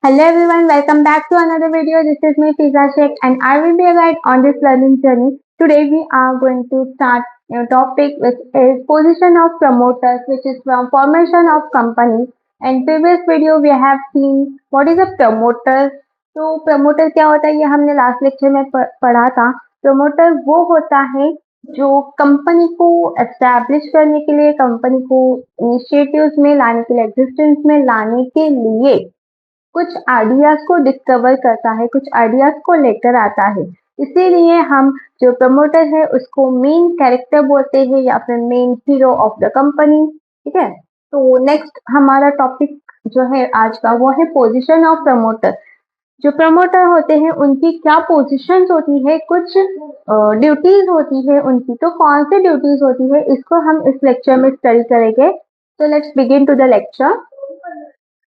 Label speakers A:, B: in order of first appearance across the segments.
A: Hello everyone, welcome back to another video. This is me Fiza Sheikh and I will be a guide on this learning journey. Today we are going to start a topic which is position of promoters, which is from formation of company. In previous video we have seen what is a promoter. तो promoter क्या होता है ये हमने last lecture में पढ़ा था. Promoter वो होता है जो कंपनी को एस्टैब्लिश करने के लिए, कंपनी को इनिशिएटिव्स में लाने के लिए, एग्जिस्टेंस में लाने के लिए कुछ आइडियाज को डिस्कवर करता है, कुछ आइडियाज को लेकर आता है. इसीलिए हम जो प्रमोटर है उसको मेन कैरेक्टर बोलते हैं या फिर main hero of the company. ठीक है, तो नेक्स्ट हमारा टॉपिक जो है आज का वो है पोजीशन ऑफ प्रमोटर. जो प्रमोटर होते हैं उनकी क्या पोजीशंस होती है, कुछ ड्यूटीज होती है उनकी. तो कौन सी ड्यूटीज होती है इसको हम इस लेक्चर में स्टडी करेंगे. तो let's begin to the lecture.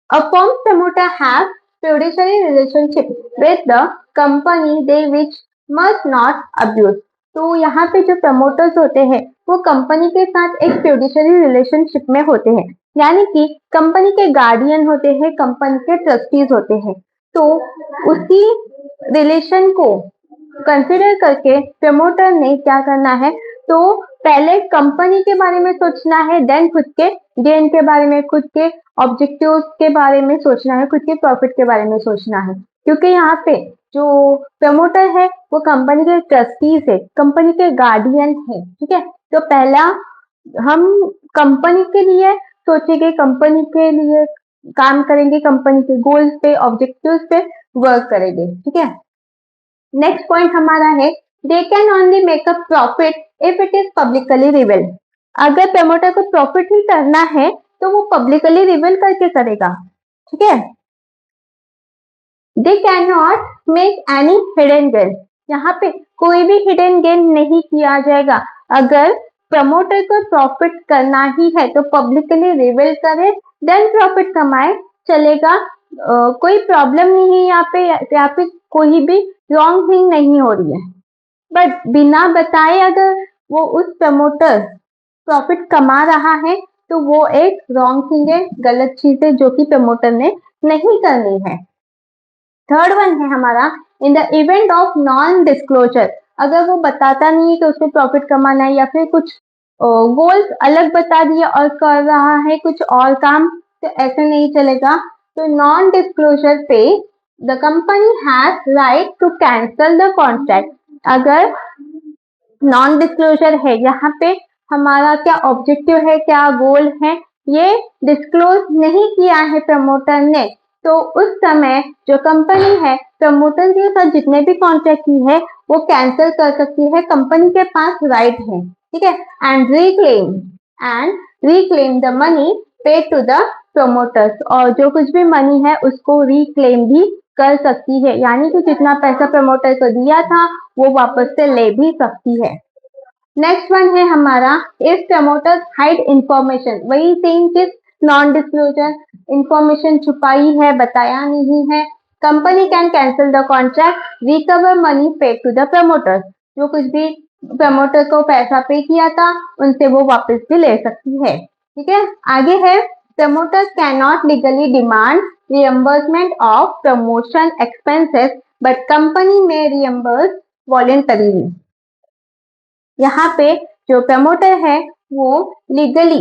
A: A firm promoter has fiduciary relationship with the company they which must not abuse. तो यहाँ पे जो प्रमोटर्स होते हैं वो कंपनी के साथ एक फिड्यूशियरी रिलेशनशिप में होते हैं, यानी कि कंपनी के गार्डियन होते हैं, कंपनी के ट्रस्टीज होते हैं. तो उसी रिलेशन को कंसिडर करके प्रमोटर ने क्या करना है, तो पहले कंपनी के बारे में सोचना है, देन खुद के गेन के बारे में, खुद के ऑब्जेक्टिव्स के बारे में सोचना है, खुद के प्रॉफिट के बारे में सोचना है. क्योंकि यहाँ पे जो प्रमोटर है वो कंपनी के ट्रस्टीज है, कंपनी के गार्डियन है. ठीक है, तो पहला हम कंपनी के लिए सोचेंगे, कंपनी के लिए काम करेंगे, कंपनी के गोल्स पे, ऑब्जेक्टिव्स पे वर्क करेंगे. ठीक है, नेक्स्ट पॉइंट हमारा है they can only make a profit if it is publicly reveal. अगर प्रमोटर को प्रॉफिट ही करना है तो वो पब्लिकली रिवील करके करेगा. ठीक है, they can not make any hidden gain. यहाँ पे कोई भी हिडन गेन नहीं किया जाएगा. अगर प्रमोटर को प्रॉफिट करना ही है तो पब्लिकली रिवील करे, देन प्रॉफिट कमाए, चलेगा. कोई प्रॉब्लम नहीं है यहाँ पे कोई भी रॉन्ग थिंग नहीं हो रही है. बट बिना बताए अगर वो उस प्रमोटर प्रॉफिट कमा रहा है तो वो एक रॉन्ग थिंग है, गलत चीज है जो कि प्रमोटर ने नहीं करनी है. थर्ड वन है हमारा in the event of non disclosure. अगर वो बताता नहीं है कि उसको प्रॉफिट कमाना है या फिर कुछ गोल्स अलग बता दिया और कर रहा है कुछ और काम, तो ऐसे नहीं चलेगा. तो नॉन डिस्क्लोजर पे the company has right to cancel the contract. अगर नॉन डिस्क्लोजर है, यहाँ पे हमारा क्या ऑब्जेक्टिव है, क्या गोल है, ये डिस्क्लोज नहीं किया है प्रमोटर ने, तो उस समय जो कंपनी है प्रमोटर के साथ जितने भी कॉन्ट्रैक्ट की है वो कैंसिल कर सकती है. कंपनी के पास राइट है. ठीक है, and reclaim the money paid to the promoters. और जो कुछ भी मनी है उसको रिक्लेम भी कर सकती है, यानी कि जितना पैसा प्रमोटर को दिया था वो वापस से ले भी सकती है. नेक्स्ट वन है हमारा इफ प्रमोटर्स हाइड इंफॉर्मेशन. वही सेम चीज, नॉन डिस्क्लोजर, इंफॉर्मेशन छुपाई है, बताया नहीं है. Company can cancel the contract, recover money paid to the promoters. जो कुछ भी प्रमोटर को पैसा पे किया था उनसे वो वापस भी ले सकती है. ठीक है, आगे है promoters can not legally demand reimbursement of promotion expenses but company में रिएम्बर्स वॉलेंटरीली. यहाँ पे जो प्रमोटर है वो लीगली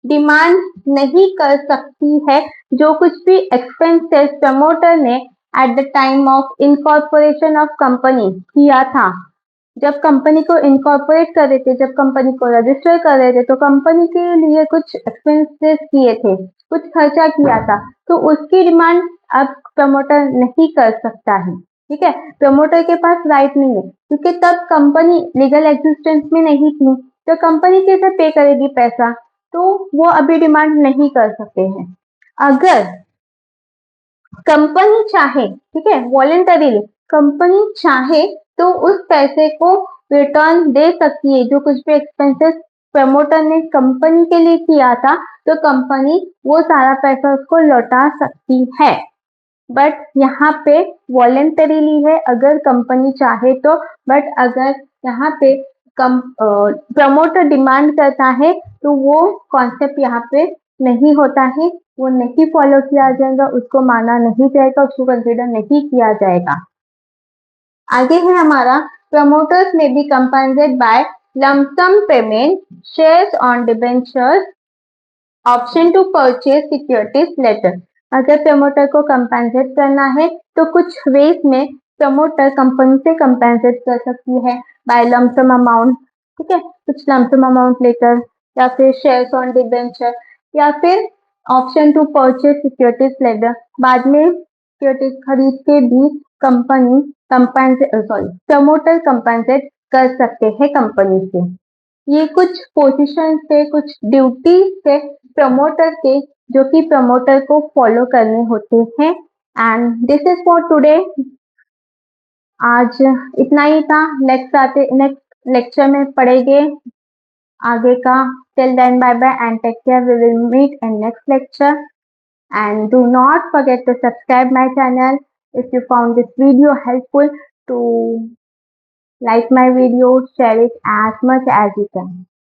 A: डिमांड नहीं कर सकती है जो कुछ भी एक्सपेंसेस प्रमोटर ने at the time of incorporation of company किया था. जब कंपनी को इनकॉर्पोरेट कर रहे थे, जब कंपनी को रजिस्टर कर रहे थे, तो कंपनी के लिए कुछ एक्सपेंसेस किए थे, कुछ खर्चा किया था, तो उसकी डिमांड अब प्रमोटर नहीं कर सकता है. ठीक है, प्रमोटर के पास राइट नहीं है क्योंकि तब कंपनी लीगल एग्जिस्टेंस में नहीं थी, तो कंपनी कैसे पे करेगी पैसा, तो वो अभी डिमांड नहीं कर सकते हैं. अगर कंपनी चाहे, ठीक है, वॉलेंटरीली कंपनी चाहे तो उस पैसे को रिटर्न दे सकती है. जो कुछ भी एक्सपेंसेस प्रमोटर ने कंपनी के लिए किया था तो कंपनी वो सारा पैसा उसको लौटा सकती है. बट यहाँ पे वॉलेंटरीली है अगर कंपनी चाहे तो. बट अगर यहाँ पे प्रमोटर डिमांड करता है तो वो कॉन्सेप्ट यहाँ पे नहीं होता है. वो नहीं फॉलो किया जाएगा, उसको माना नहीं जाएगा, उसको कंसिडर नहीं किया जाएगा। आगे है हमारा प्रमोटर्स में be compensate by lump sum payment, shares on debentures, option to purchase securities later. अगर प्रमोटर को कंपनसेट करना है तो कुछ वेज में प्रमोटर कंपनी से कंपनसेट कर सकती है बाय लमसम अमाउंट, ठीक है, कुछ लमसम अमाउंट लेकर, या फिर शेयर्स ऑन डिबेंचर, या फिर option to purchase securities later, बाद में सिक्योरिटीज खरीद के भी कंपनी प्रमोटर कंपनसेट कर सकते हैं कंपनी से। ये कुछ पोजीशन से, कुछ ड्यूटी से प्रमोटर के, जो कि प्रमोटर को फॉलो करने होते हैं। And this is for today. आज इतना ही था। नेक्स्ट लेक्चर में पढ़ेंगे आगे का। Till then bye bye and take care. We will meet in next lecture and do not forget to subscribe my channel. If you found this video helpful, to like my video, share it as much as you can.